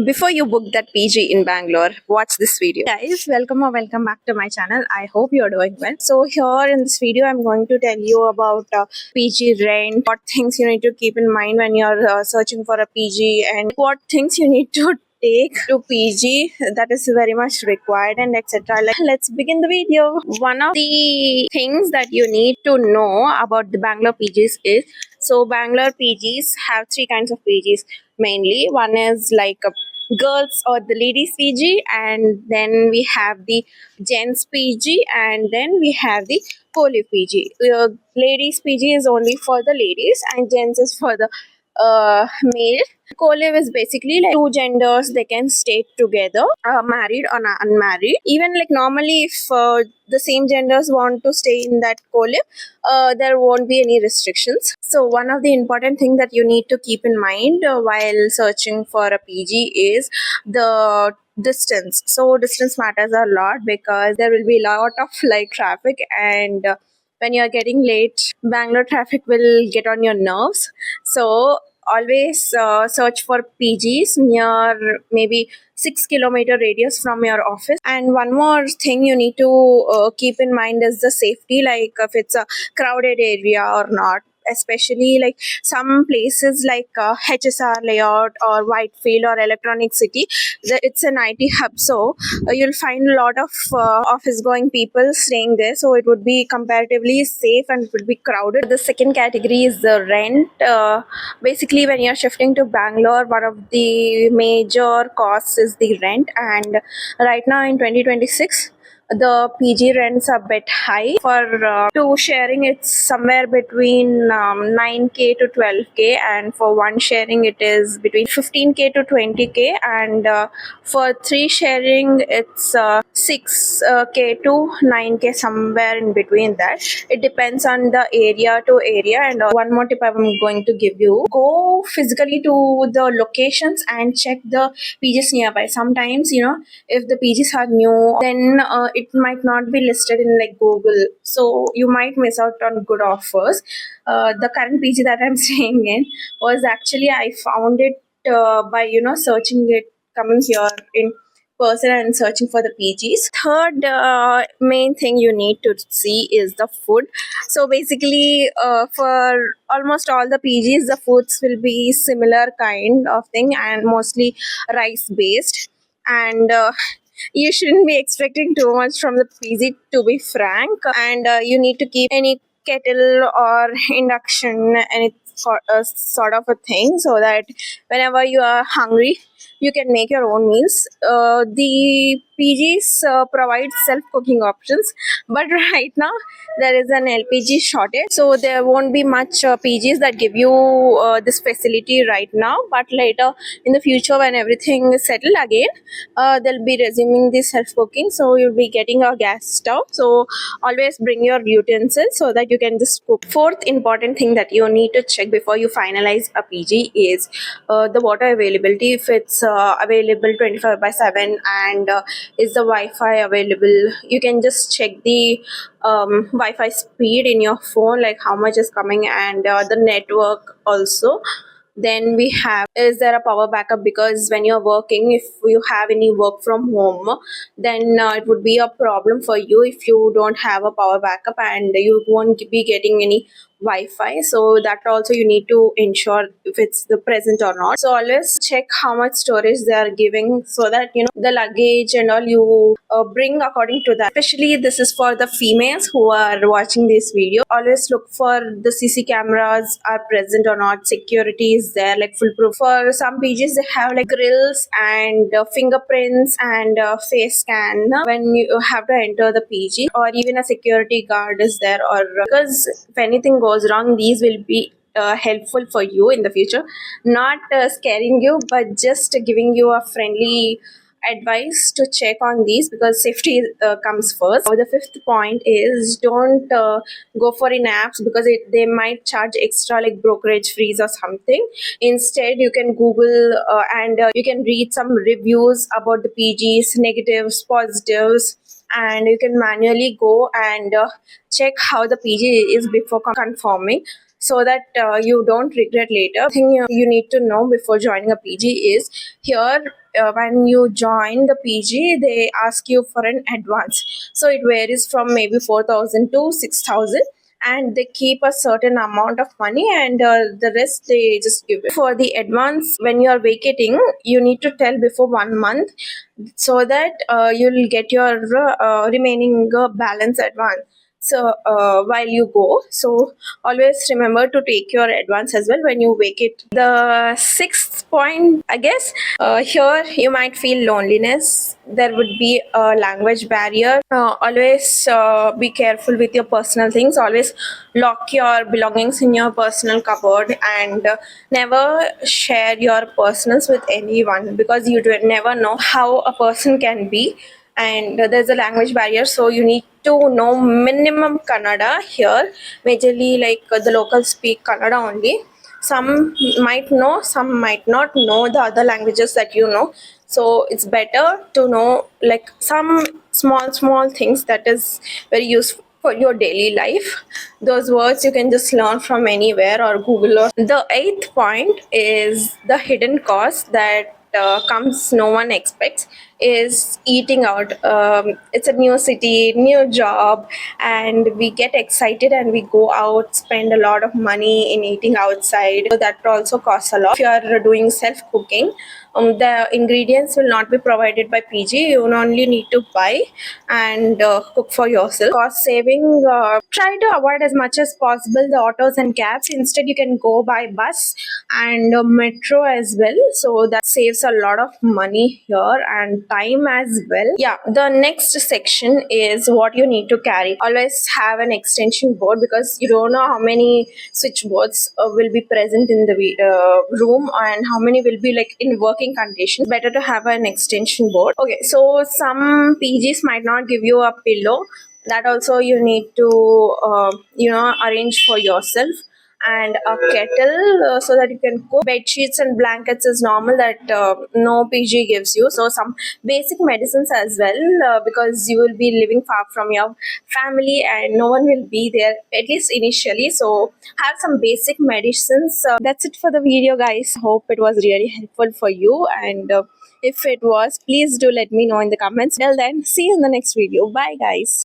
Before you book that PG in Bangalore, watch this video. Guys, welcome or welcome back to my channel. I hope you're doing well. So here in this video, I'm going to tell you about PG rent, what things you need to keep in mind when you're searching for a PG, and what things you need to take to PG that is very much required, and etc. Let's begin the video. One of the things that you need to know about the Bangalore PGs is, so Bangalore PGs have three kinds of PGs mainly. One is like a girls or the ladies PG, and then we have the gents PG, and then we have the co-live PG. Ladies PG is only for the ladies, and gents is for the male. Co-live is basically like two genders, they can stay together, married or unmarried. Even like normally, if the same genders want to stay in that co-live, there won't be any restrictions. So one of the important thing that you need to keep in mind while searching for a PG is the distance. So distance matters a lot because there will be a lot of like traffic, and when you're getting late, Bangalore traffic will get on your nerves. So always search for PGs near maybe 6 kilometer radius from your office. And one more thing you need to keep in mind is the safety, like if it's a crowded area or not. Especially like some places like HSR layout or Whitefield or Electronic City, it's an IT hub, so you'll find a lot of office going people staying there, so it would be comparatively safe and it would be crowded. The second category is the rent. Basically, when you're shifting to Bangalore, one of the major costs is the rent, and right now in 2026 the PG rents are a bit high. For two sharing, it's somewhere between 9K to 12K, and for one sharing, it is between 15K to 20K, and for three sharing, it's 6K to 9K, somewhere in between that. It depends on the area to area. And one more tip I'm going to give you: go physically to the locations and check the PGs nearby. Sometimes, if the PGs are new, then it might not be listed in like Google, so you might miss out on good offers. The current PG that I'm staying in was actually, I found it by searching it, coming here in person and searching for the PGs. Third main thing you need to see is the food. So basically, for almost all the PGs, the foods will be similar kind of thing and mostly rice based. And you shouldn't be expecting too much from the PG, to be frank. And you need to keep any kettle or induction, any sort of a thing, so that whenever you are hungry, you can make your own meals. The PGs provide self-cooking options, but right now there is an LPG shortage, so there won't be much PGs that give you this facility right now. But later in the future, when everything is settled again, they'll be resuming the self-cooking, so you'll be getting a gas stove. So always bring your utensils so that you can just cook. Fourth important thing that you need to check before you finalize a PG is the water availability. If it's available 24/7, and is the Wi-Fi available, you can just check the Wi-Fi speed in your phone, like how much is coming, and the network also. Then we have, is there a power backup? Because when you're working, if you have any work from home, then it would be a problem for you if you don't have a power backup, and you won't be getting any Wi-Fi. So that also you need to ensure if it's the present or not. So always check how much storage they are giving, so that the luggage and all you bring according to that. Especially this is for the females who are watching this video. Always look for the CC cameras are present or not, security is there, like foolproof. For some pages they have like grills and fingerprints and face scan when you have to enter the PG, or even a security guard is there, or because if anything goes wrong, these will be helpful for you in the future. Not scaring you, but just giving you a friendly advice to check on these, because safety comes first. The fifth point is, don't go for in apps, because they might charge extra, like brokerage fees or something. Instead, you can Google and you can read some reviews about the PGs, negatives, positives, and you can manually go and check how the PG is before confirming. so that you don't regret later. Thing you need to know before joining a PG is here. When you join the PG, they ask you for an advance. So it varies from maybe 4,000 to 6,000, and they keep a certain amount of money, and the rest they just give it. For the advance, when you are vacating, you need to tell before 1 month, so that you'll get your remaining balance advance. So while you go, so always remember to take your advance as well when you vacate. The sixth point, I guess, here you might feel loneliness. There would be a language barrier. Always be careful with your personal things. Always lock your belongings in your personal cupboard, and never share your personals with anyone, because you never know how a person can be. And there's a language barrier, so you need to know minimum Kannada here. Majorly, like the locals speak Kannada only. Some might know, some might not know the other languages that you know. So it's better to know like some small things that is very useful for your daily life. Those words you can just learn from anywhere or Google. Or the eighth point is the hidden cost that comes no one expects, is eating out. It's a new city, new job, and we get excited and we go out, spend a lot of money in eating outside. So that also costs a lot. If you are doing self cooking, the ingredients will not be provided by PG. You only need to buy and cook for yourself. Cost saving, try to avoid as much as possible the autos and cabs. Instead, you can go by bus and metro as well. So that saves a lot of money here and time as well. Yeah, the next section is what you need to carry. Always have an extension board, because you don't know how many switchboards will be present in the room, and how many will be like in working condition. Better to have an extension board. Okay, so some PGs might not give you a pillow. That also you need to arrange for yourself. And a kettle, so that you can cook. Bed sheets and blankets is normal, that no PG gives you. So some basic medicines as well, because you will be living far from your family and no one will be there, at least initially. So have some basic medicines. That's it for the video, guys. Hope it was really helpful for you, and if it was, please do let me know in the comments. Till then, see you in the next video. Bye, guys.